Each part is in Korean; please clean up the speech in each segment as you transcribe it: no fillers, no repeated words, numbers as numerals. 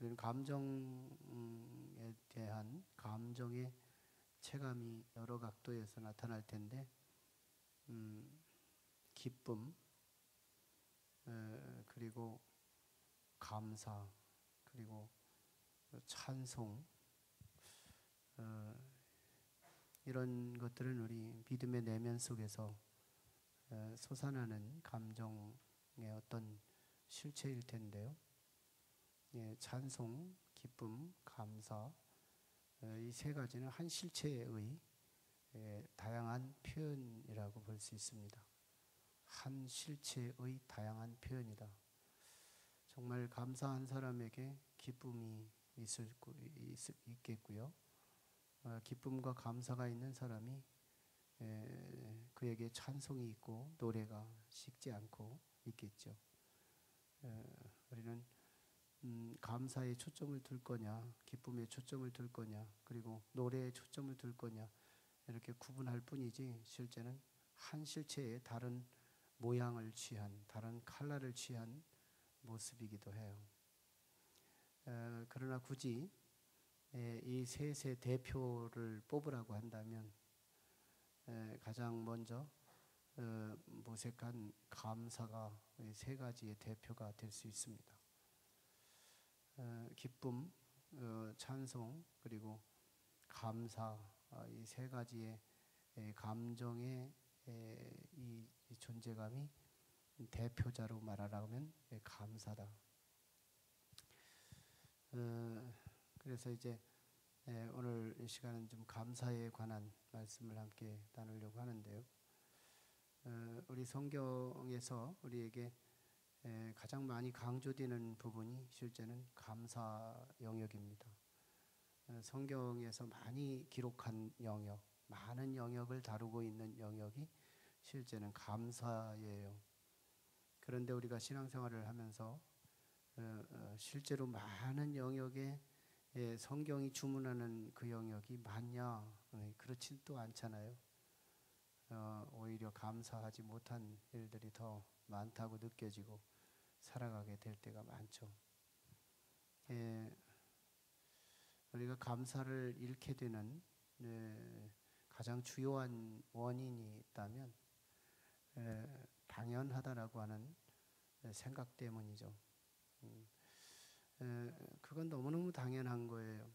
우리는 감정에 대한 감정의 체감이 여러 각도에서 나타날 텐데, 기쁨, 그리고 감사, 그리고 찬송, 이런 것들은 우리 믿음의 내면 속에서 솟아나는 감정의 어떤 실체일 텐데요. 예, 찬송, 기쁨, 감사, 이 세 가지는 한 실체의 다양한 표현이라고 볼 수 있습니다. 한 실체의 다양한 표현이다. 정말 감사한 사람에게 기쁨이 있겠고요. 기쁨과 감사가 있는 사람이 그에게 찬송이 있고 노래가 식지 않고 있겠죠. 우리는 감사에 초점을 둘 거냐, 기쁨에 초점을 둘 거냐, 그리고 노래에 초점을 둘 거냐, 이렇게 구분할 뿐이지 실제는 한 실체의 다른 모양을 취한, 다른 컬러를 취한 모습이기도 해요. 그러나 굳이 이 셋의 대표를 뽑으라고 한다면 가장 먼저 모색한 감사가 세 가지의 대표가 될 수 있습니다. 기쁨, 찬송, 그리고 감사, 이 세 가지의 감정의 이 존재감이 대표자로 말하라면 감사다. 그래서 이제 오늘 이 시간은 좀 감사에 관한 말씀을 함께 나누려고 하는데요. 우리 성경에서 우리에게 가장 많이 강조되는 부분이 실제는 감사 영역입니다. 성경에서 많이 기록한 영역, 많은 영역을 다루고 있는 영역이 실제는 감사예요. 그런데 우리가 신앙생활을 하면서 실제로 많은 영역에 성경이 주문하는 그 영역이 많냐? 그렇진 또 않잖아요. 오히려 감사하지 못한 일들이 더 많다고 느껴지고 살아가게 될 때가 많죠. 우리가 감사를 잃게 되는 가장 주요한 원인이 있다면 당연하다라고 하는 생각 때문이죠. 그건 너무너무 당연한 거예요.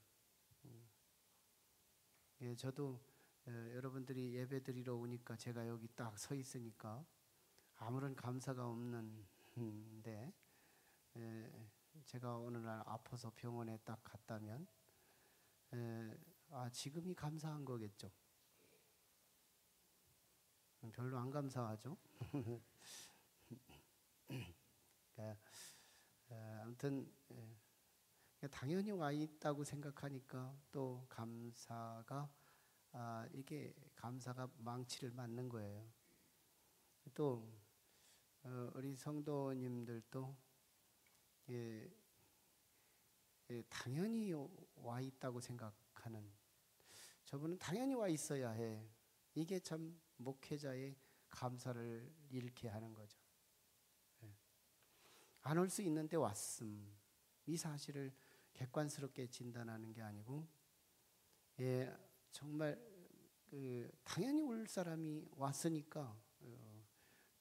저도 여러분들이 예배 드리러 오니까 제가 여기 딱 서 있으니까 아무런 감사가 없는데 제가 어느 날 아파서 병원에 딱 갔다면 지금이 감사한 거겠죠. 별로 안 감사하죠. 아무튼 당연히 와 있다고 생각하니까 또 감사가 이게 감사가 망치를 맞는 거예요. 또 우리 성도님들도 당연히 와 있다고 생각하는, 저분은 당연히 와 있어야 해. 이게 참 목회자의 감사를 잃게 하는 거죠. 안 올 수 있는데 왔음. 이 사실을 객관스럽게 진단하는 게 아니고, 정말 당연히 올 사람이 왔으니까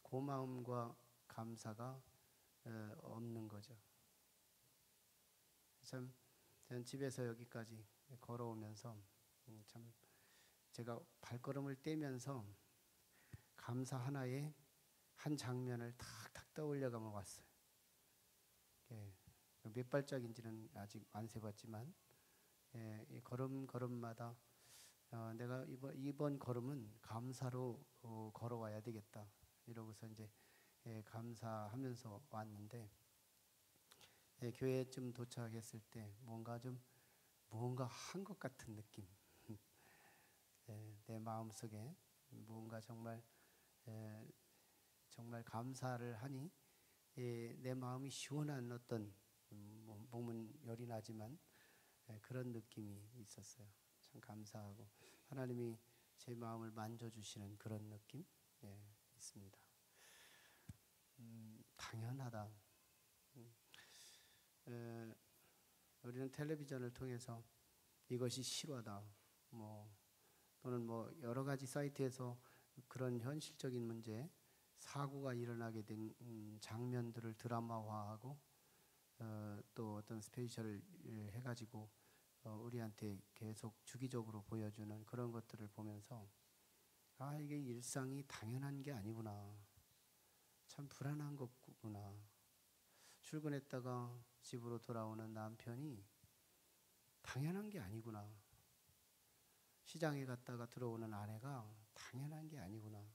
고마움과 감사가 없는 거죠. 참 저는 집에서 여기까지 걸어오면서 참 제가 발걸음을 떼면서 감사 하나에 한 장면을 탁탁 떠올려가며 왔어요. 몇 발짝인지는 아직 안 세봤지만 이 걸음마다 내가 이번 걸음은 감사로 걸어와야 되겠다 이러고서 이제 감사하면서 왔는데, 교회쯤 도착했을 때 뭔가 한 것 같은 느낌. 내 마음속에 뭔가 정말 감사를 하니 내 마음이 시원한 어떤 몸은 열이 나지만 그런 느낌이 있었어요. 참 감사하고 하나님이 제 마음을 만져주시는 그런 느낌 있습니다. 당연하다. 우리는 텔레비전을 통해서 이것이 실화다, 또는 여러 가지 사이트에서 그런 현실적인 문제, 사고가 일어나게 된 장면들을 드라마화하고 또 어떤 스페셜을 해가지고 우리한테 계속 주기적으로 보여주는 그런 것들을 보면서 이게 일상이 당연한 게 아니구나, 참 불안한 거구나. 출근했다가 집으로 돌아오는 남편이 당연한 게 아니구나. 시장에 갔다가 들어오는 아내가 당연한 게 아니구나.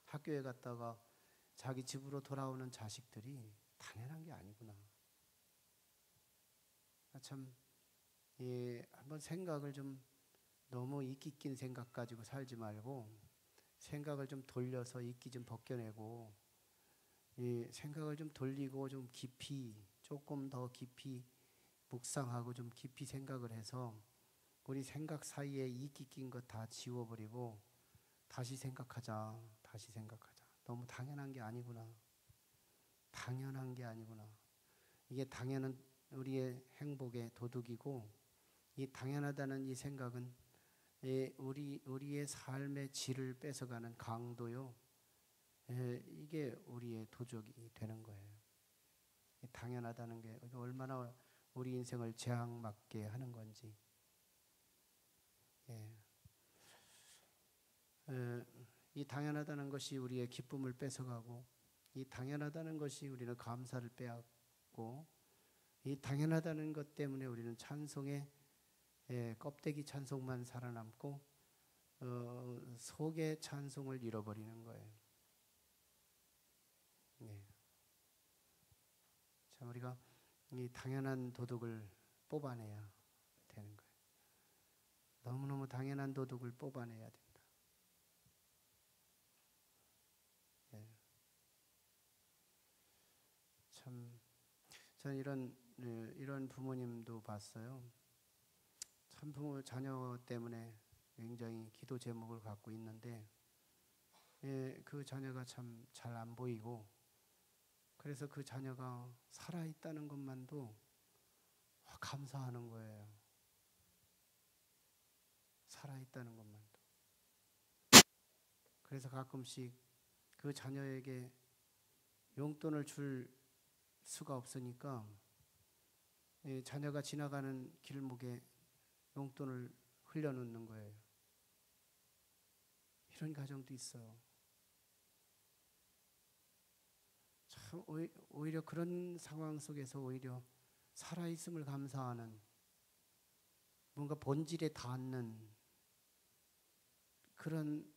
학교에 갔다가 자기 집으로 돌아오는 자식들이 당연한 게 아니구나. 참 한번 생각을 좀 너무 이끼 낀 생각 가지고 살지 말고 생각을 좀 돌려서 이끼 좀 벗겨내고 생각을 좀 돌리고 좀 깊이, 조금 더 깊이 묵상하고 좀 깊이 생각을 해서 우리 생각 사이에 이끼 낀 것 다 지워버리고 다시 생각하자. 너무 당연한 게 아니구나. 당연한 게 아니구나. 이게 당연한 우리의 행복의 도둑이고, 이 당연하다는 이 생각은 우리의 삶의 질을 뺏어가는 강도요. 이게 우리의 도적이 되는 거예요. 당연하다는 게 얼마나 우리 인생을 재앙맞게 하는 건지. 이 당연하다는 것이 우리의 기쁨을 뺏어가고, 이 당연하다는 것이 우리는 감사를 빼앗고, 이 당연하다는 것 때문에 우리는 찬송의 껍데기 찬송만 살아남고 속의 찬송을 잃어버리는 거예요. 참 우리가 이 당연한 도덕을 뽑아내야 되는 거예요. 너무너무 당연한 도덕을 뽑아내야 된다. 참 저는 이런 부모님도 봤어요. 참 부모 자녀 때문에 굉장히 기도 제목을 갖고 있는데 그 자녀가 참 잘 안 보이고, 그래서 그 자녀가 살아있다는 것만도 감사하는 거예요. 살아있다는 것만도. 그래서 가끔씩 그 자녀에게 용돈을 줄 수가 없으니까 자녀가 지나가는 길목에 용돈을 흘려놓는 거예요. 이런 가정도 있어요. 참 오히려 그런 상황 속에서 오히려 살아있음을 감사하는, 뭔가 본질에 닿는 그런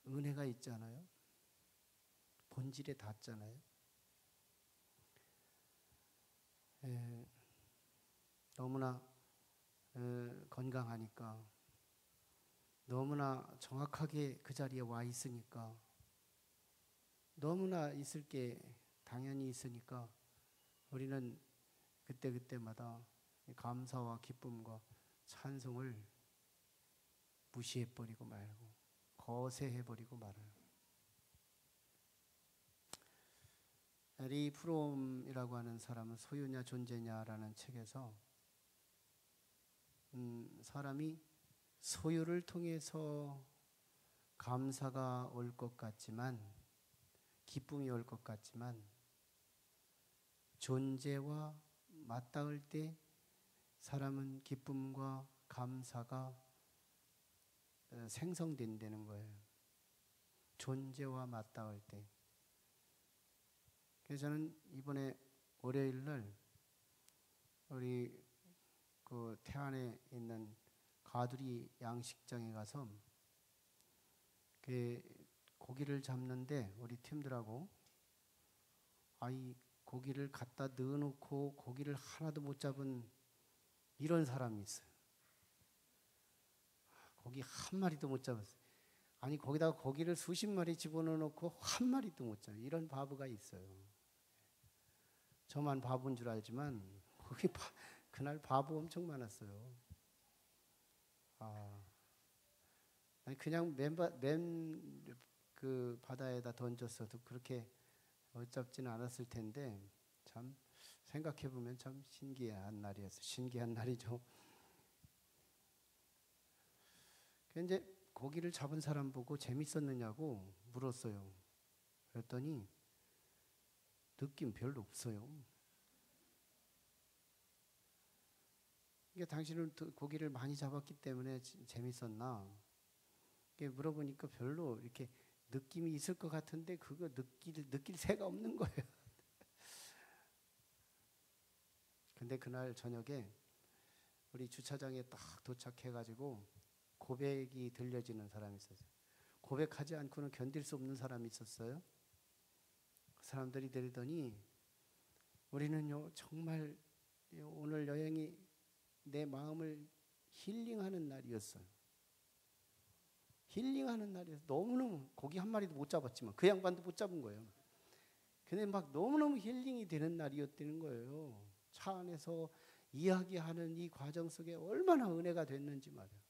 은혜가 있잖아요. 본질에 닿잖아요. 너무나 건강하니까, 너무나 정확하게 그 자리에 와 있으니까, 너무나 있을 게 당연히 있으니까 우리는 그때마다 감사와 기쁨과 찬송을 무시해버리고 말고 거세해버리고 말아요. 리 프롬이라고 하는 사람은 소유냐 존재냐라는 책에서 사람이 소유를 통해서 감사가 올 것 같지만, 기쁨이 올 것 같지만, 존재와 맞닿을 때 사람은 기쁨과 감사가 생성된다는 거예요. 존재와 맞닿을 때. 그래서 저는 이번에 월요일 날 우리 그 태안에 있는 가두리 양식장에 가서 그 고기를 잡는데 우리 팀들하고 이 고기를 갖다 넣어놓고 고기를 하나도 못 잡은 이런 사람이 있어요. 고기 한 마리도 못 잡았어요. 아니 거기다가 고기를 수십 마리 집어넣어놓고 한 마리도 못 잡아요. 이런 바보가 있어요. 저만 바보인 줄 알지만 거기 그날 바보 엄청 많았어요. 아니 그냥 그 바다에다 던졌어도 그렇게 어렵지는 않았을 텐데, 참 생각해 보면 참 신기한 날이었어요. 신기한 날이죠. 이제 고기를 잡은 사람 보고 재밌었느냐고 물었어요. 그랬더니 느낌 별로 없어요. 이게 당신은 고기를 많이 잡았기 때문에 재밌었나? 이게 물어보니까 별로 이렇게 느낌이 있을 것 같은데 그거 느낄 새가 없는 거예요. 근데 그날 저녁에 우리 주차장에 딱 도착해가지고 고백이 들려지는 사람이 있었어요. 고백하지 않고는 견딜 수 없는 사람이 있었어요. 그 사람들이 들으더니 우리는요 정말 오늘 여행이 내 마음을 힐링하는 날이었어요. 힐링하는 날이었어요. 너무너무 고기 한 마리도 못 잡았지만 그 양반도 못 잡은 거예요. 근데 막 너무너무 힐링이 되는 날이었다는 거예요. 차 안에서 이야기하는 이 과정 속에 얼마나 은혜가 됐는지 말이에요.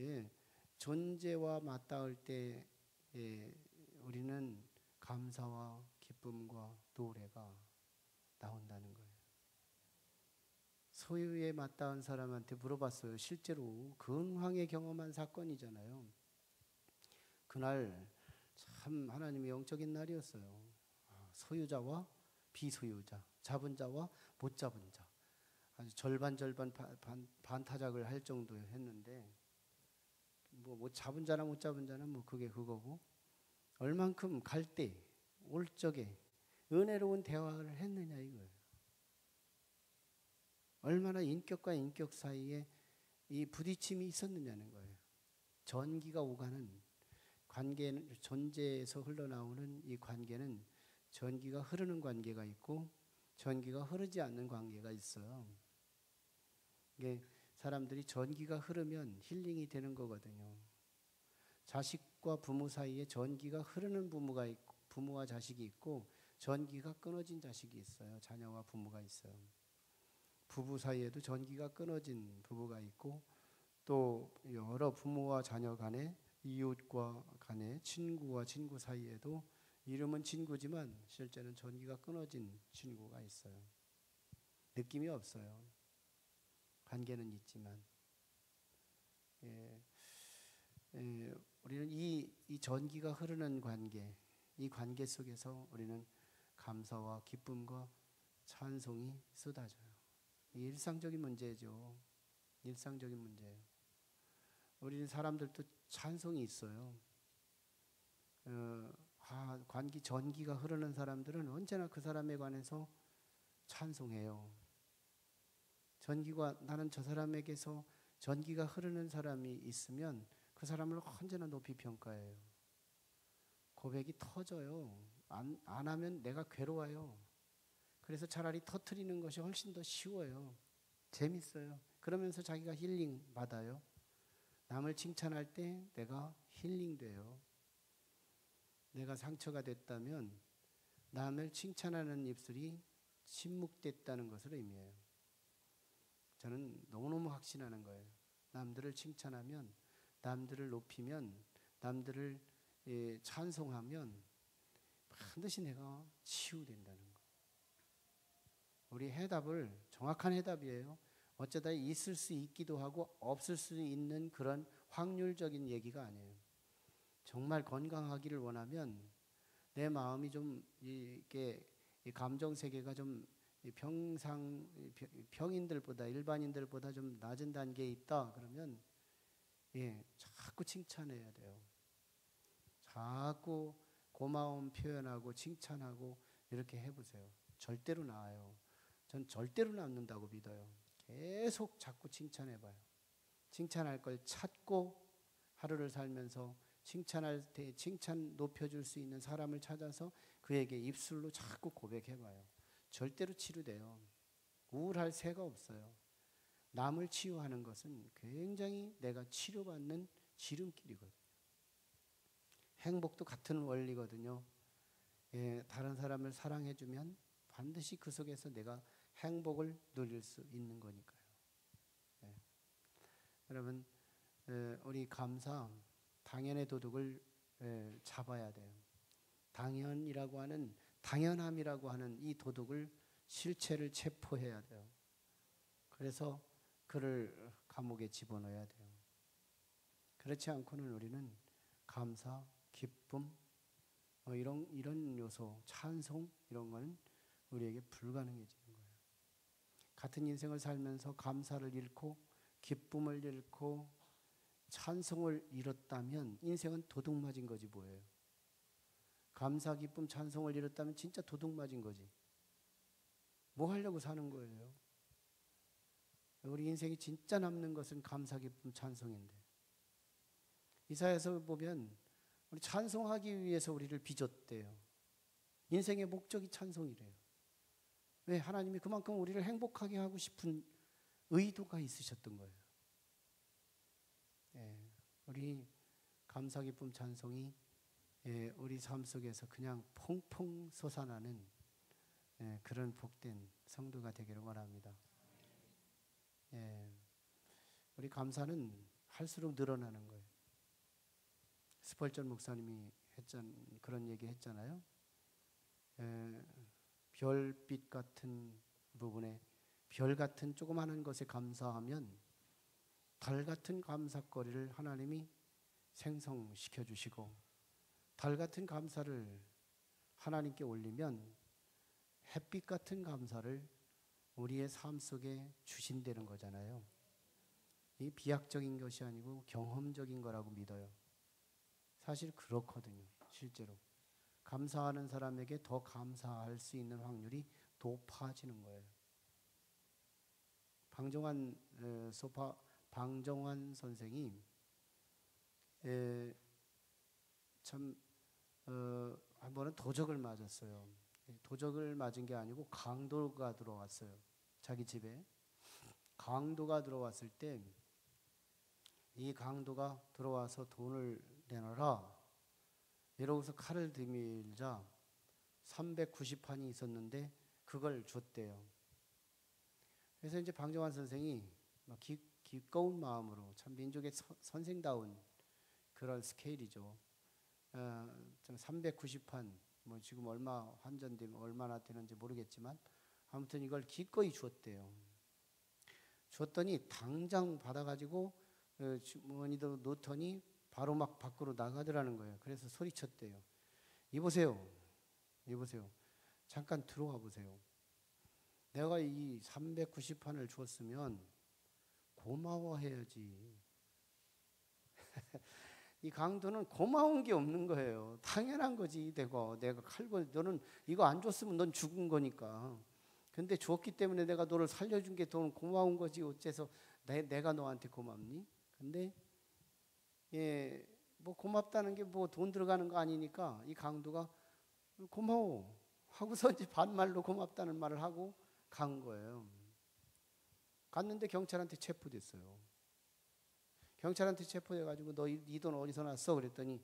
예, 존재와 맞닿을 때 우리는 감사와 기쁨과 노래가 나온다는 거예요. 소유에 맞닿은 사람한테 물어봤어요. 실제로 근황에 경험한 사건이잖아요. 그날 참 하나님의 영적인 날이었어요. 소유자와 비소유자, 잡은 자와 못 잡은 자, 아주 절반 반타작을 할 정도 했는데 뭐 잡은 자나 못 잡은 자는 뭐 그게 그거고 얼만큼 갈 때 올 적에 은혜로운 대화를 했느냐 이거예요. 얼마나 인격과 인격 사이에 이 부딪힘이 있었느냐는 거예요. 전기가 오가는 관계는 존재에서 흘러나오는 이 관계는 전기가 흐르는 관계가 있고 전기가 흐르지 않는 관계가 있어요. 이게 사람들이 전기가 흐르면 힐링이 되는 거거든요. 자식과 부모 사이에 전기가 흐르는 부모가 있고 부모와 자식이 있고 전기가 끊어진 자식이 있어요. 자녀와 부모가 있어요. 부부 사이에도 전기가 끊어진 부부가 있고 또 여러 부모와 자녀 간에 이웃과 간에 친구와 친구 사이에도 이름은 친구지만 실제는 전기가 끊어진 친구가 있어요. 느낌이 없어요. 관계는 있지만 우리는 이 전기가 흐르는 관계, 이 관계 속에서 우리는 감사와 기쁨과 찬송이 쏟아져요. 일상적인 문제죠. 일상적인 문제예요. 우리는 사람들도 찬송이 있어요. 전기가 흐르는 사람들은 언제나 그 사람에 관해서 찬송해요. 나는 저 사람에게서 전기가 흐르는 사람이 있으면 그 사람을 언제나 높이 평가해요. 고백이 터져요. 안 하면 내가 괴로워요. 그래서 차라리 터트리는 것이 훨씬 더 쉬워요. 재밌어요. 그러면서 자기가 힐링 받아요. 남을 칭찬할 때 내가 힐링돼요. 내가 상처가 됐다면 남을 칭찬하는 입술이 침묵됐다는 것을 의미해요. 저는 너무너무 확신하는 거예요. 남들을 칭찬하면, 남들을 높이면, 남들을 찬송하면 반드시 내가 치유된다는 거. 우리 해답을 정확한 해답이에요. 어쩌다 있을 수 있기도 하고 없을 수 있는 그런 확률적인 얘기가 아니에요. 정말 건강하기를 원하면 내 마음이 좀 이렇게 감정 세계가 좀 평인들보다 일반인들보다 좀 낮은 단계에 있다 그러면 자꾸 칭찬해야 돼요. 자꾸 고마움 표현하고 칭찬하고 이렇게 해보세요. 절대로 나아요. 전 절대로 남는다고 믿어요. 계속 자꾸 칭찬해봐요. 칭찬할 걸 찾고 하루를 살면서 칭찬할 때 칭찬 높여줄 수 있는 사람을 찾아서 그에게 입술로 자꾸 고백해봐요. 절대로 치료돼요. 우울할 새가 없어요. 남을 치유하는 것은 굉장히 내가 치료받는 지름길이거든요. 행복도 같은 원리거든요. 다른 사람을 사랑해주면 반드시 그 속에서 내가 행복을 누릴 수 있는 거니까요. 여러분, 우리 감사, 당연의 도둑을 잡아야 돼요. 당연이라고 하는 당연함이라고 하는 이 도덕을 실체를 체포해야 돼요. 그래서 그를 감옥에 집어넣어야 돼요. 그렇지 않고는 우리는 감사, 기쁨, 이런 요소, 찬송 이런 거는 우리에게 불가능해지는 거예요. 같은 인생을 살면서 감사를 잃고 기쁨을 잃고 찬송을 잃었다면 인생은 도둑 맞은 거지 뭐예요. 감사, 기쁨, 찬송을 잃었다면 진짜 도둑 맞은 거지. 뭐 하려고 사는 거예요? 우리 인생이 진짜 남는 것은 감사, 기쁨, 찬송인데 이사야서 보면 우리 찬송하기 위해서 우리를 빚었대요. 인생의 목적이 찬송이래요. 왜? 하나님이 그만큼 우리를 행복하게 하고 싶은 의도가 있으셨던 거예요. 우리 감사, 기쁨, 찬송이 우리 삶 속에서 그냥 퐁퐁 솟아나는 그런 복된 성도가 되기를 원합니다. 우리 감사는 할수록 늘어나는 거예요. 스펄전 목사님이 그런 얘기 했잖아요. 별빛 같은 부분에 별 같은 조그마한 것에 감사하면 달 같은 감사거리를 하나님이 생성시켜 주시고 달 같은 감사를 하나님께 올리면 햇빛 같은 감사를 우리의 삶 속에 주신다는 거잖아요. 이 비약적인 것이 아니고 경험적인 거라고 믿어요. 사실 그렇거든요. 실제로 감사하는 사람에게 더 감사할 수 있는 확률이 높아지는 거예요. 방정환 선생이 한 번은 도적을 맞았어요. 도적을 맞은 게 아니고 강도가 들어왔어요. 자기 집에 강도가 들어왔을 때 이 강도가 들어와서 돈을 내놔라 이러고서 칼을 들밀자 390판이 있었는데 그걸 줬대요. 그래서 이제 방정환 선생이 기꺼운 마음으로 참 민족의 선생다운 그런 스케일이죠. 390판 뭐 지금 얼마 환전되면 얼마나 되는지 모르겠지만 아무튼 이걸 기꺼이 주었대요. 줬더니 당장 받아가지고 주머니도 넣더니 바로 막 밖으로 나가더라는 거예요. 그래서 소리쳤대요. 이보세요. 잠깐 들어와 보세요. 내가 이 390판을 줬으면 고마워해야지. 이 강도는 고마운 게 없는 거예요. 당연한 거지. 내가 칼고 너는 이거 안 줬으면 넌 죽은 거니까. 근데 줬기 때문에 내가 너를 살려준 게 더 고마운 거지. 어째서 내가 너한테 고맙니? 근데 뭐 고맙다는 게 뭐 돈 들어가는 거 아니니까 이 강도가 고마워 하고서 이제 반말로 고맙다는 말을 하고 간 거예요. 갔는데 경찰한테 체포됐어요. 경찰한테 체포돼가지고 너 이 돈 어디서 났어? 그랬더니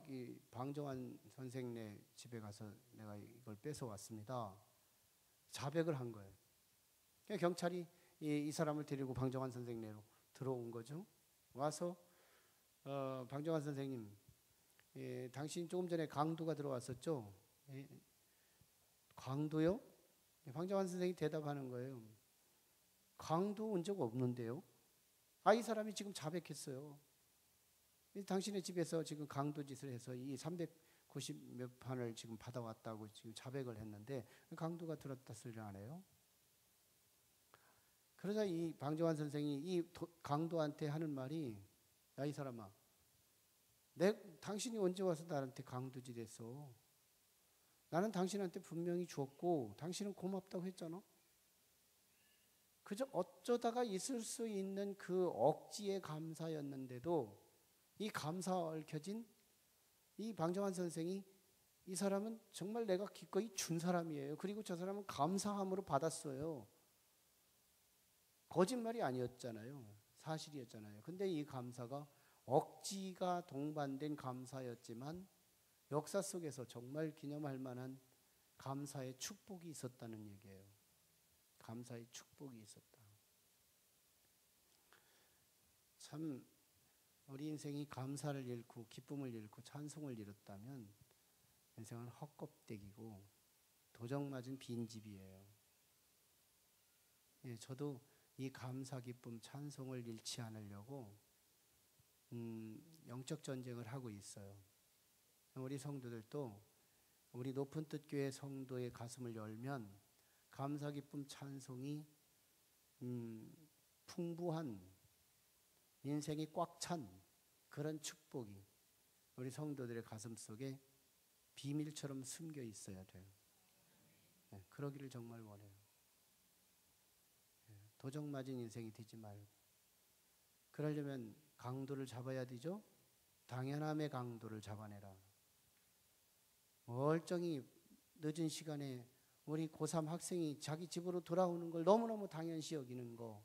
이 방정환 선생네 집에 가서 내가 이걸 뺏어왔습니다. 자백을 한 거예요. 경찰이 이 사람을 데리고 방정환 선생네로 들어온 거죠. 와서 방정환 선생님, 당신 조금 전에 강도가 들어왔었죠? 강도요? 방정환 선생이 대답하는 거예요. 강도 온 적 없는데요? 이 사람이 지금 자백했어요. 당신의 집에서 지금 강도 짓을 해서 이 390 몇 판을 지금 받아왔다고 지금 자백을 했는데 강도가 들었다 소리를 안 해요? 그러자 이 방정환 선생이 이 강도한테 하는 말이 야 이 사람아, 당신이 언제 와서 나한테 강도짓 했어? 나는 당신한테 분명히 줬고 당신은 고맙다고 했잖아. 그저 어쩌다가 있을 수 있는 그 억지의 감사였는데도 이 감사가 얽혀진 이 방정환 선생이 이 사람은 정말 내가 기꺼이 준 사람이에요. 그리고 저 사람은 감사함으로 받았어요. 거짓말이 아니었잖아요. 사실이었잖아요. 근데 이 감사가 억지가 동반된 감사였지만 역사 속에서 정말 기념할 만한 감사의 축복이 있었다는 얘기예요. 감사의 축복이 있었다. 참 우리 인생이 감사를 잃고 기쁨을 잃고 찬송을 잃었다면 인생은 헛껍데기고 도적 맞은 빈집이에요. 예, 저도 이 감사, 기쁨, 찬송을 잃지 않으려고 영적 전쟁을 하고 있어요. 우리 성도들도 우리 높은 뜻 교회 성도의 가슴을 열면 감사, 기쁨, 찬송이 풍부한 인생이 꽉 찬 그런 축복이 우리 성도들의 가슴 속에 비밀처럼 숨겨 있어야 돼요. 네, 그러기를 정말 원해요. 네, 도적 맞은 인생이 되지 말고. 그러려면 강도를 잡아야 되죠. 당연함의 강도를 잡아내라. 멀쩡히 늦은 시간에 우리 고3 학생이 자기 집으로 돌아오는 걸 너무너무 당연시 여기는 거,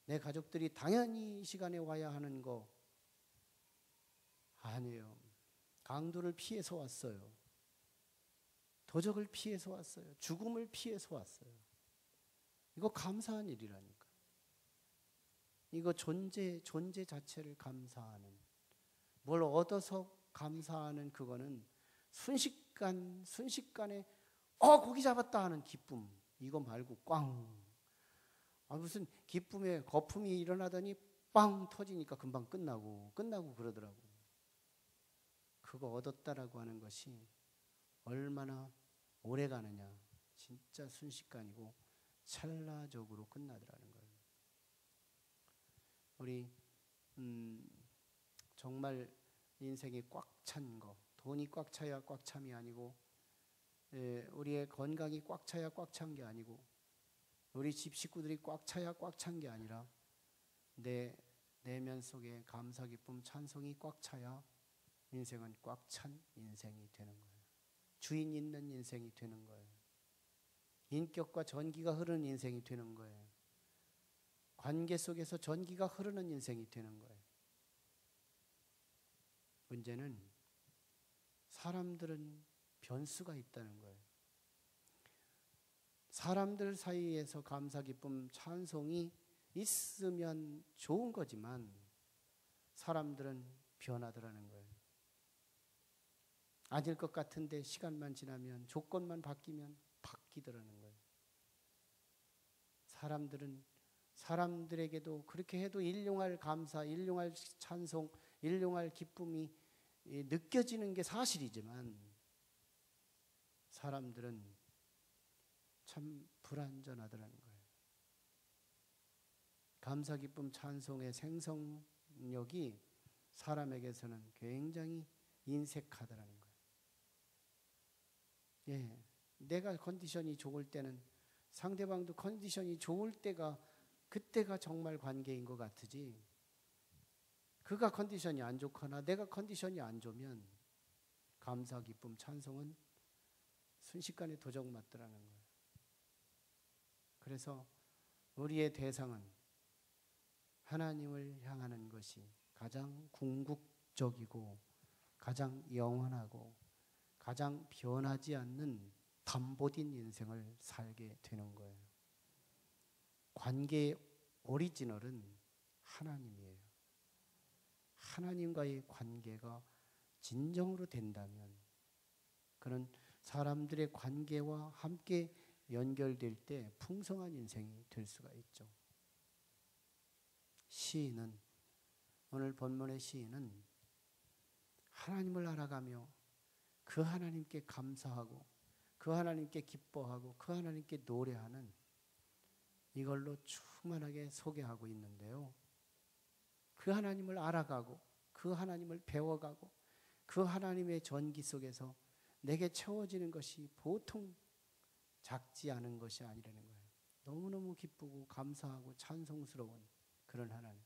내 가족들이 당연히 이 시간에 와야 하는 거 아니에요. 강도를 피해서 왔어요. 도적을 피해서 왔어요. 죽음을 피해서 왔어요. 이거 감사한 일이라니까. 이거 존재 자체를 감사하는, 뭘 얻어서 감사하는 그거는 순식간에 고기 잡았다 하는 기쁨, 이거 말고 꽝. 무슨 기쁨에 거품이 일어나더니 빵 터지니까 금방 끝나고 그러더라고. 그거 얻었다라고 하는 것이 얼마나 오래 가느냐. 진짜 순식간이고 찰나적으로 끝나더라는 거예요. 우리 정말 인생이 꽉 찬 거, 돈이 꽉 차야 꽉 참이 아니고, 우리의 건강이 꽉 차야 꽉 찬 게 아니고, 우리 집 식구들이 꽉 차야 꽉 찬 게 아니라 내 내면 속에 감사, 기쁨, 찬송이 꽉 차야 인생은 꽉 찬 인생이 되는 거예요. 주인 있는 인생이 되는 거예요. 인격과 전기가 흐르는 인생이 되는 거예요. 관계 속에서 전기가 흐르는 인생이 되는 거예요. 문제는 사람들은 변수가 있다는 거예요. 사람들 사이에서 감사, 기쁨, 찬송이 있으면 좋은 거지만 사람들은 변하더라는 거예요. 아닐 것 같은데 시간만 지나면, 조건만 바뀌면 바뀌더라는 거예요. 사람들은 사람들에게도 그렇게 해도 일용할 감사, 일용할 찬송, 일용할 기쁨이 느껴지는 게 사실이지만 사람들은 참 불완전하더라는 거예요. 감사, 기쁨, 찬송의 생성력이 사람에게서는 굉장히 인색하더라는 거예요. 예, 내가 컨디션이 좋을 때는 상대방도 컨디션이 좋을 때가, 그때가 정말 관계인 것 같으지, 그가 컨디션이 안 좋거나 내가 컨디션이 안 좋으면 감사, 기쁨, 찬송은 순식간에 도적 맞더라는 거예요. 그래서 우리의 대상은 하나님을 향하는 것이 가장 궁극적이고 가장 영원하고 가장 변하지 않는 담보된 인생을 살게 되는 거예요. 관계의 오리지널은 하나님이에요. 하나님과의 관계가 진정으로 된다면 그는 사람들의 관계와 함께 연결될 때 풍성한 인생이 될 수가 있죠. 시인은, 오늘 본문의 시인은 하나님을 알아가며 그 하나님께 감사하고 그 하나님께 기뻐하고 그 하나님께 노래하는, 이걸로 충만하게 소개하고 있는데요. 그 하나님을 알아가고 그 하나님을 배워가고 그 하나님의 전기 속에서 내게 채워지는 것이 보통 작지 않은 것이 아니라는 거예요. 너무너무 기쁘고 감사하고 찬송스러운 그런 하나님.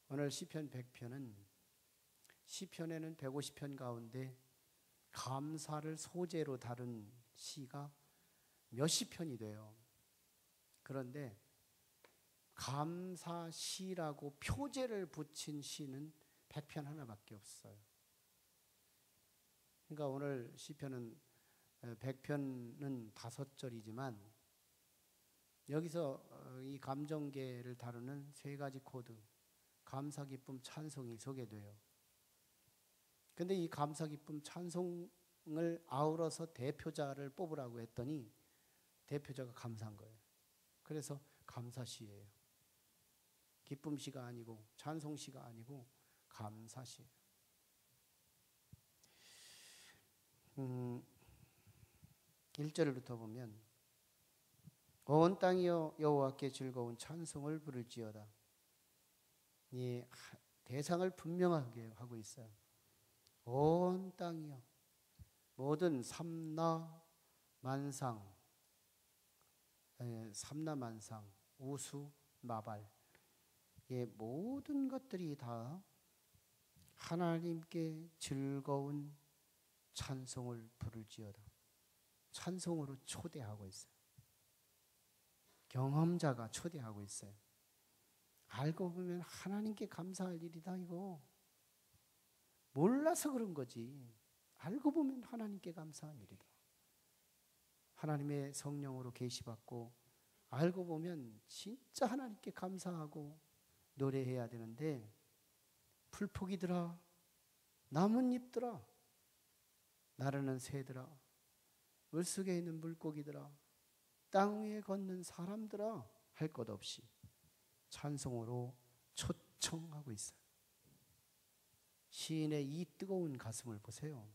오늘 시편 100편은 시편에는 150편 가운데 감사를 소재로 다룬 시가 몇십 편이 돼요. 그런데 감사시라고 표제를 붙인 시는 100편 하나밖에 없어요. 그러니까 오늘 시편은 100편은 5절이지만 여기서 이 감정계를 다루는 세 가지 코드, 감사, 기쁨, 찬송이 소개돼요. 근데 이 감사 기쁨 찬송을 아우러서 대표자를 뽑으라고 했더니 대표자가 감사한 거예요. 그래서 감사시예요. 기쁨시가 아니고 찬송시가 아니고 감사시예요. 1절부터 보면 온 땅이여 여호와께 즐거운 찬송을 부를지어다. 이 대상을 분명하게 하고 있어요. 온 땅이여, 모든 삼나 만상, 우수, 마발, 모든 것들이 다 하나님께 즐거운 찬송을 부를지어다. 찬송으로 초대하고 있어요. 경험자가 초대하고 있어요. 알고 보면 하나님께 감사할 일이다 이거. 몰라서 그런 거지. 알고 보면 하나님께 감사한 일이다. 하나님의 성령으로 계시받고 알고 보면 진짜 하나님께 감사하고 노래해야 되는데 풀포기들아, 나뭇잎들아, 나르는 새들아, 물속에 있는 물고기들아, 땅 위에 걷는 사람들아 할 것 없이 찬송으로 초청하고 있어요. 시인의 이 뜨거운 가슴을 보세요.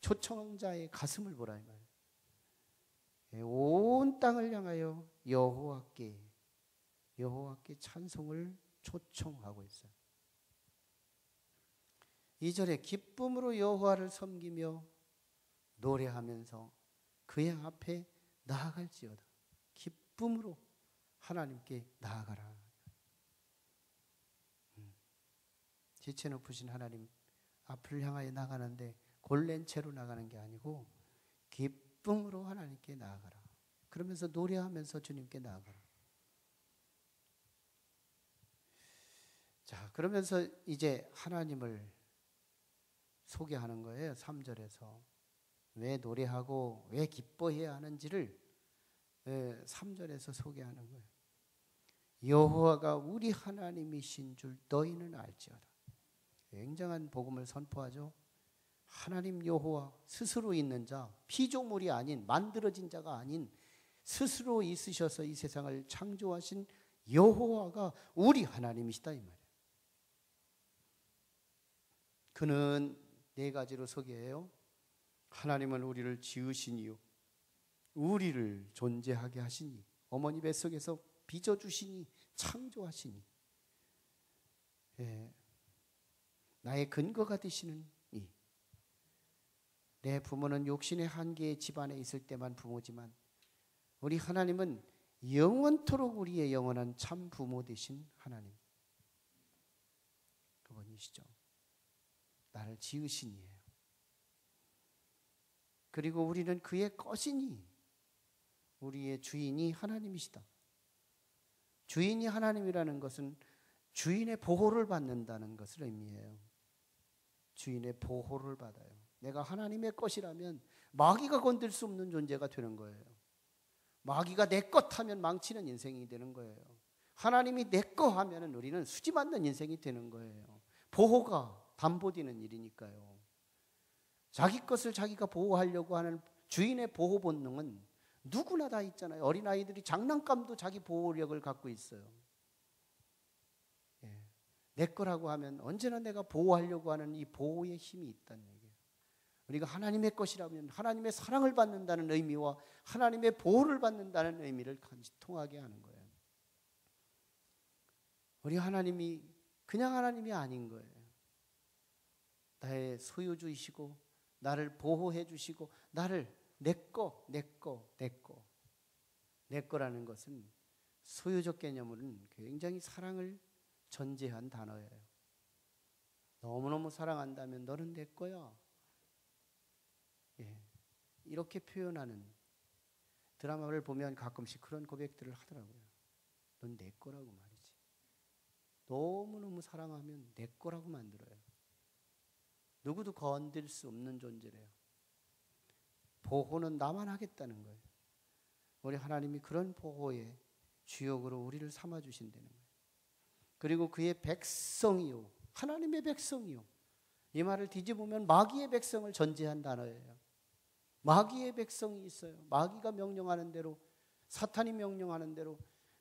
초청자의 가슴을 보라 이 말이에요. 온 땅을 향하여 여호와께 찬송을 초청하고 있어요. 2절에 기쁨으로 여호와를 섬기며 노래하면서 그의 앞에 나아갈지어다. 기쁨으로 하나님께 나아가라. 지체 높으신 하나님 앞을 향하여 나가는데 골렌 채로 나가는 게 아니고 기쁨으로 하나님께 나아가라. 그러면서 노래하면서 주님께 나아가라. 자, 그러면서 이제 하나님을 소개하는 거예요. 3절에서 왜 노래하고 왜 기뻐해야 하는지를 3절에서 소개하는 거예요. 여호와가 우리 하나님이신 줄 너희는 알지어다. 굉장한 복음을 선포하죠. 하나님 여호와, 스스로 있는 자, 피조물이 아닌, 만들어진 자가 아닌 스스로 있으셔서 이 세상을 창조하신 여호와가 우리 하나님이시다 이 말이에요. 그는 네 가지로 소개해요. 하나님은 우리를 지으시니요, 우리를 존재하게 하시니, 어머니 뱃속에서 빚어주시니, 창조하시니, 나의 근거가 되시는 이. 내 부모는 욕심의 한계의 집안에 있을 때만 부모지만 우리 하나님은 영원토록 우리의 영원한 참 부모 되신 하나님, 그분이시죠. 나를 지으신 이에요. 그리고 우리는 그의 것이니 우리의 주인이 하나님이시다. 주인이 하나님이라는 것은 주인의 보호를 받는다는 것을 의미해요. 주인의 보호를 받아요. 내가 하나님의 것이라면 마귀가 건들 수 없는 존재가 되는 거예요. 마귀가 내 것 하면 망치는 인생이 되는 거예요. 하나님이 내 거 하면 우리는 수지 맞는 인생이 되는 거예요. 보호가 담보되는 일이니까요. 자기 것을 자기가 보호하려고 하는 주인의 보호 본능은 누구나 다 있잖아요. 어린아이들이 장난감도 자기 보호력을 갖고 있어요. 내 거라고 하면 언제나 내가 보호하려고 하는 이 보호의 힘이 있다는 얘기예요. 우리가 하나님의 것이라면 하나님의 사랑을 받는다는 의미와 하나님의 보호를 받는다는 의미를 통하게 하는 거예요. 우리 하나님이 그냥 하나님이 아닌 거예요. 나의 소유주이시고 나를 보호해 주시고 나를 내 거라는 것은 소유적 개념은 굉장히 사랑을 전제한 단어예요. 너무너무 사랑한다면 너는 내 거야. 이렇게 표현하는 드라마를 보면 가끔씩 그런 고백들을 하더라고요. 넌 내 거라고 말이지. 너무너무 사랑하면 내 거라고 만들어요. 누구도 건들 수 없는 존재래요. 보호는 나만 하겠다는 거예요. 우리 하나님이 그런 보호의 주역으로 우리를 삼아주신다는 거예요. 그리고 그의 백성이요, 하나님의 백성이요, 이 말을 뒤집으면 마귀의 백성을 전제한 단어예요. 마귀의 백성이 있어요. 마귀가 명령하는 대로, 사탄이 명령하는 대로.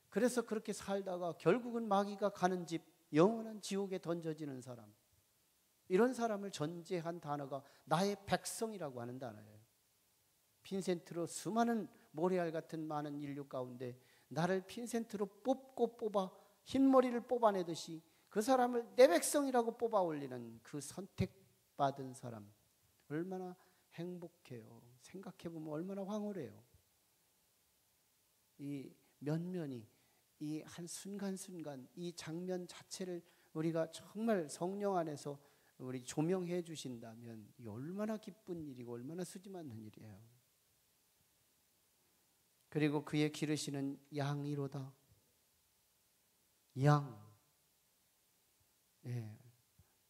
그래서 그렇게 살다가 결국은 마귀가 가는 집, 영원한 지옥에 던져지는 사람, 이런 사람을 전제한 단어가 나의 백성이라고 하는 단어예요. 핀센트로 수많은 모래알 같은 많은 인류 가운데 나를 핀센트로 뽑고 뽑아 흰머리를 뽑아내듯이 그 사람을 내 백성이라고 뽑아 올리는 그 선택받은 사람, 얼마나 행복해요. 생각해보면 얼마나 황홀해요. 이 면면이, 이 한 순간순간 이 장면 자체를 우리가 정말 성령 안에서 우리 조명해 주신다면 이 얼마나 기쁜 일이고 얼마나 쓰지 않는 일이에요. 그리고 그의 기르시는 양이로다. 양. 예.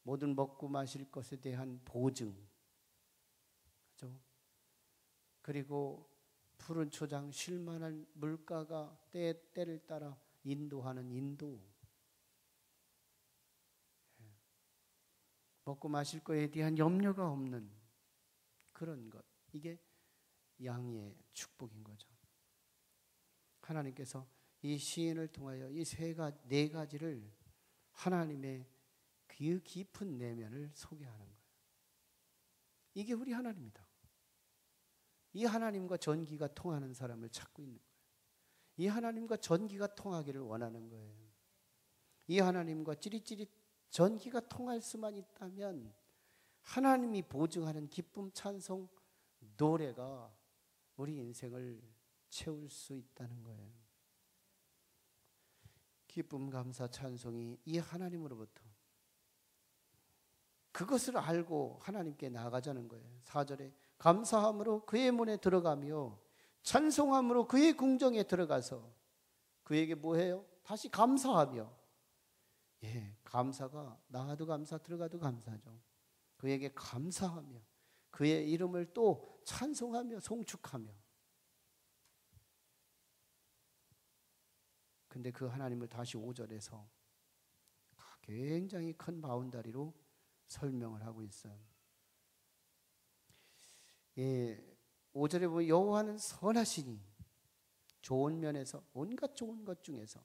모든 먹고 마실 것에 대한 보증. 그죠? 그리고 푸른 초장 쉴만한 물가가 때를 따라 인도하는 인도. 먹고 마실 것에 대한 염려가 없는 그런 것. 이게 양의 축복인 거죠. 하나님께서 이 시인을 통하여 이 네 가지를 하나님의 그 깊은 내면을 소개하는 거예요. 이게 우리 하나님이다. 이 하나님과 전기가 통하는 사람을 찾고 있는 거예요. 이 하나님과 전기가 통하기를 원하는 거예요. 이 하나님과 찌릿찌릿 전기가 통할 수만 있다면 하나님이 보증하는 기쁨, 찬송, 노래가 우리 인생을 채울 수 있다는 거예요. 기쁨, 감사, 찬송이 이 하나님으로부터, 그것을 알고 하나님께 나아가자는 거예요. 4절에 감사함으로 그의 문에 들어가며 찬송함으로 그의 궁정에 들어가서 그에게 뭐해요? 다시 감사하며. 예, 감사가 나가도 감사, 들어가도 감사죠. 그에게 감사하며 그의 이름을 또 찬송하며 송축하며. 근데 그 하나님을 다시 5절에서 굉장히 큰 바운다리로 설명을 하고 있어요. 예, 5절에 보면 여호와는 선하시니, 좋은 면에서, 온갖 좋은 것 중에서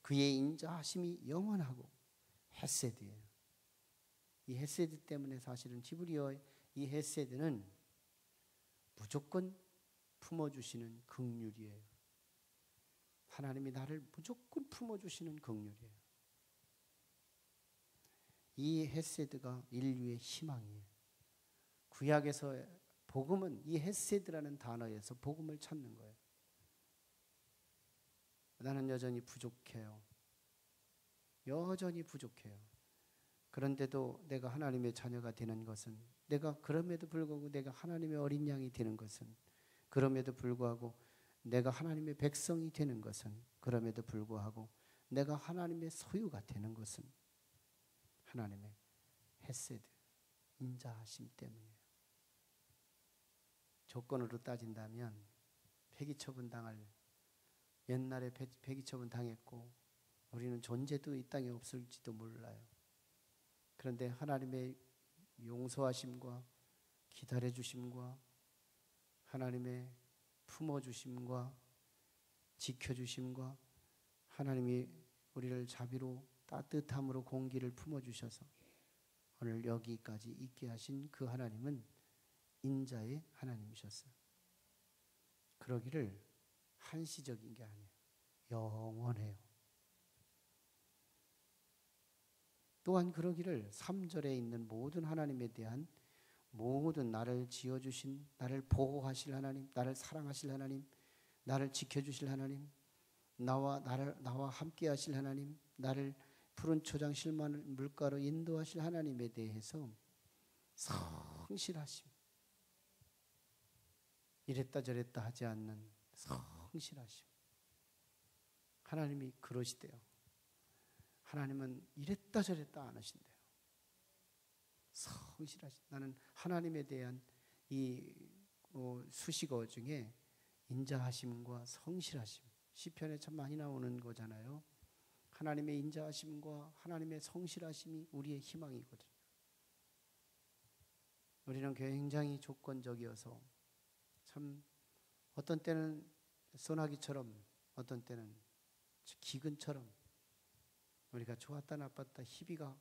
그의 인자하심이 영원하고 헤세드예요. 이 헤세드 때문에 사실은 히브리어의 이 헤세드는 무조건 품어주시는 긍휼이에요. 하나님이 나를 무조건 품어주시는 긍휼이에요. 이 헤세드가 인류의 희망이에요. 구약에서 복음은 이 헤세드라는 단어에서 복음을 찾는 거예요. 나는 여전히 부족해요. 여전히 부족해요. 그런데도 내가 하나님의 자녀가 되는 것은, 내가 그럼에도 불구하고 내가 하나님의 어린 양이 되는 것은, 그럼에도 불구하고 내가 하나님의 백성이 되는 것은, 그럼에도 불구하고 내가 하나님의 소유가 되는 것은 하나님의 헤세드, 인자하심 때문이에요. 조건으로 따진다면 폐기처분 당할, 옛날에 폐기처분 당했고 우리는 존재도 이 땅에 없을지도 몰라요. 그런데 하나님의 용서하심과 기다려주심과 하나님의 품어주심과 지켜주심과 하나님이 우리를 자비로 따뜻함으로 공기를 품어주셔서 오늘 여기까지 있게 하신 그 하나님은 인자의 하나님이셨어요. 그러기를 한시적인 게 아니에요. 영원해요. 또한 그러기를 3절에 있는 모든 하나님에 대한 모든 나를 지어주신, 나를 보호하실 하나님, 나를 사랑하실 하나님, 나를 지켜주실 하나님, 나와 함께 하실 하나님, 나를 푸른 초장 쉴만한 물가로 인도하실 하나님에 대해서 성실하심, 이랬다 저랬다 하지 않는 성실하심. 하나님이 그러시대요. 하나님은 이랬다 저랬다 안 하신대요. 성실하신. 나는 하나님에 대한 이 수식어 중에 인자하심과 성실하심, 시편에 참 많이 나오는 거잖아요. 하나님의 인자하심과 하나님의 성실하심이 우리의 희망이거든요. 우리는 굉장히 조건적이어서 참 어떤 때는 소나기처럼 어떤 때는 기근처럼 우리가 좋았다 나빴다 희비가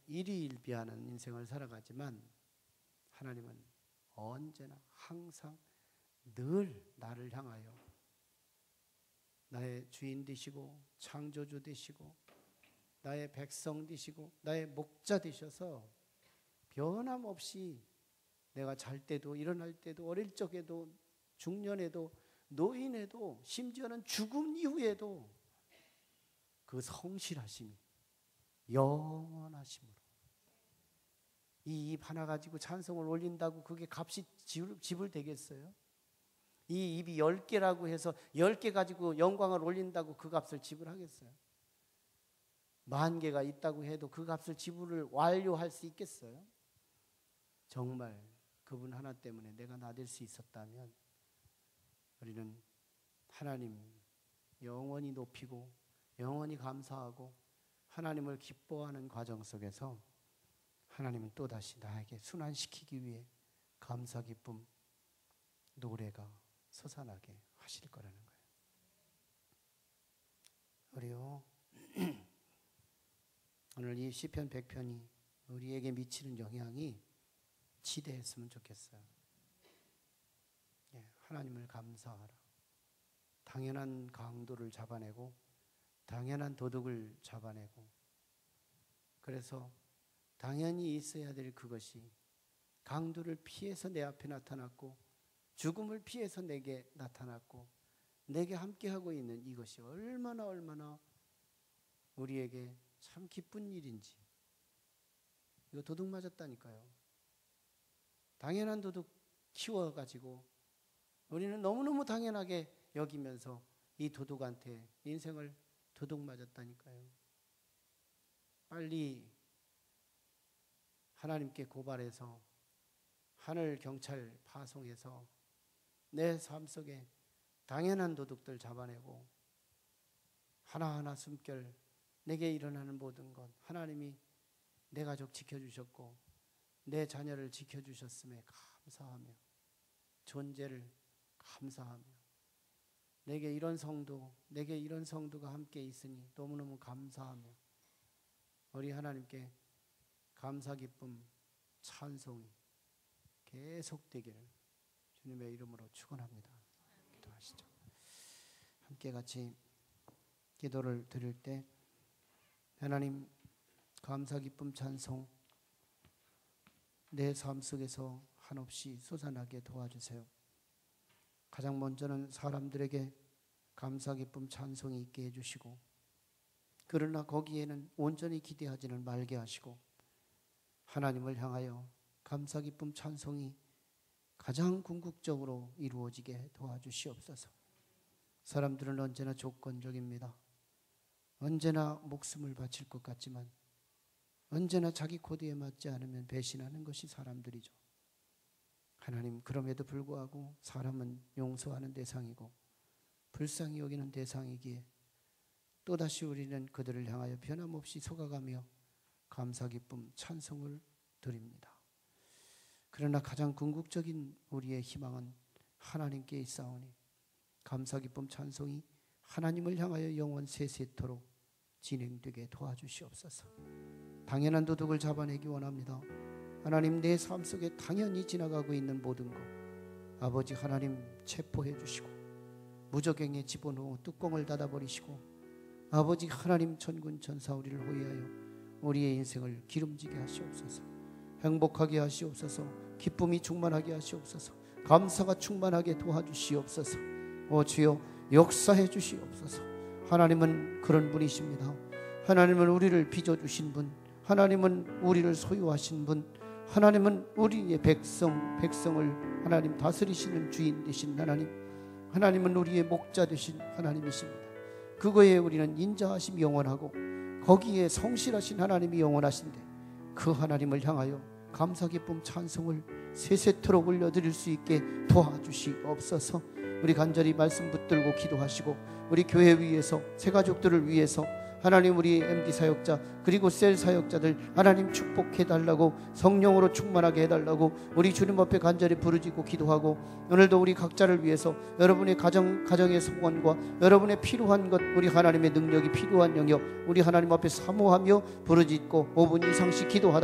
일희일비하는 인생을 살아가지만 하나님은 언제나 항상 늘 나를 향하여 나의 주인 되시고 창조주 되시고 나의 백성 되시고 나의 목자 되셔서 변함없이 내가 잘 때도 일어날 때도 어릴 적에도 중년에도 노인에도 심지어는 죽음 이후에도 그 성실하심이 영원하심으로 이 입 하나 가지고 찬송을 올린다고 그게 값이 지불되겠어요? 이 입이 10개라고 해서 10개 가지고 영광을 올린다고 그 값을 지불하겠어요? 10,000개가 있다고 해도 그 값을 지불을 완료할 수 있겠어요? 정말 그분 하나 때문에 내가 나댈 수 있었다면 우리는 하나님 영원히 높이고 영원히 감사하고 하나님을 기뻐하는 과정 속에서 하나님은 또다시 나에게 순환시키기 위해 감사 기쁨 노래가 솟아나게 하실 거라는 거예요. 우리요 오늘 이 시편 100편이 우리에게 미치는 영향이 지대했으면 좋겠어요. 하나님을 감사하라. 당연한 강도를 잡아내고 당연한 도둑을 잡아내고 그래서 당연히 있어야 될 그것이 강도를 피해서 내 앞에 나타났고 죽음을 피해서 내게 나타났고 내게 함께하고 있는 이것이 얼마나 우리에게 참 기쁜 일인지. 이거 도둑 맞았다니까요. 당연한 도둑 키워가지고 우리는 너무너무 당연하게 여기면서 이 도둑한테 인생을 도둑 맞았다니까요. 빨리 하나님께 고발해서 하늘 경찰 파송해서 내 삶 속에 당연한 도둑들 잡아내고 하나하나 숨결 내게 일어나는 모든 것 하나님이 내 가족 지켜주셨고 내 자녀를 지켜주셨음에 감사하며 존재를 감사하며 내게 이런 성도가 함께 있으니 너무너무 감사하며 우리 하나님께 감사 기쁨 찬송이 계속되기를 주님의 이름으로 축원합니다. 기도하시죠. 함께 같이 기도를 드릴 때 하나님 감사 기쁨 찬송 내 삶 속에서 한없이 솟아나게 도와주세요. 가장 먼저는 사람들에게 감사 기쁨 찬송이 있게 해주시고 그러나 거기에는 온전히 기대하지는 말게 하시고 하나님을 향하여 감사 기쁨 찬송이 가장 궁극적으로 이루어지게 도와주시옵소서. 사람들은 언제나 조건적입니다. 언제나 목숨을 바칠 것 같지만 언제나 자기 코드에 맞지 않으면 배신하는 것이 사람들이죠. 하나님 그럼에도 불구하고 사람은 용서하는 대상이고 불쌍히 여기는 대상이기에 또다시 우리는 그들을 향하여 변함없이 속아가며 감사 기쁨 찬송을 드립니다. 그러나 가장 궁극적인 우리의 희망은 하나님께 있사오니 감사 기쁨 찬송이 하나님을 향하여 영원 세세토록 진행되게 도와주시옵소서. 당연한 도둑을 잡아내기 원합니다. 하나님 내 삶 속에 당연히 지나가고 있는 모든 것 아버지 하나님 체포해 주시고 무적행에 집어넣어 뚜껑을 닫아버리시고 아버지 하나님 천군 천사 우리를 호위하여 우리의 인생을 기름지게 하시옵소서. 행복하게 하시옵소서. 기쁨이 충만하게 하시옵소서. 감사가 충만하게 도와주시옵소서. 오 주여 역사해 주시옵소서. 하나님은 그런 분이십니다. 하나님은 우리를 빚어주신 분, 하나님은 우리를 소유하신 분, 하나님은 우리의 백성을 하나님 다스리시는 주인 되신 하나님, 하나님은 우리의 목자 되신 하나님이십니다. 그거에 우리는 인자하심이 영원하고 거기에 성실하신 하나님이 영원하신데 그 하나님을 향하여 감사 기쁨 찬송을 세세토록 올려드릴 수 있게 도와주시옵소서. 우리 간절히 말씀 붙들고 기도하시고 우리 교회 위에서 새 가족들을 위해서 하나님 우리 MD 사역자 그리고 셀 사역자들 하나님 축복해달라고 성령으로 충만하게 해달라고 우리 주님 앞에 간절히 부르짖고 기도하고 오늘도 우리 각자를 위해서 여러분의 가정의 소원과 여러분의 필요한 것 우리 하나님의 능력이 필요한 영역 우리 하나님 앞에 사모하며 부르짖고 5분 이상씩 기도하다가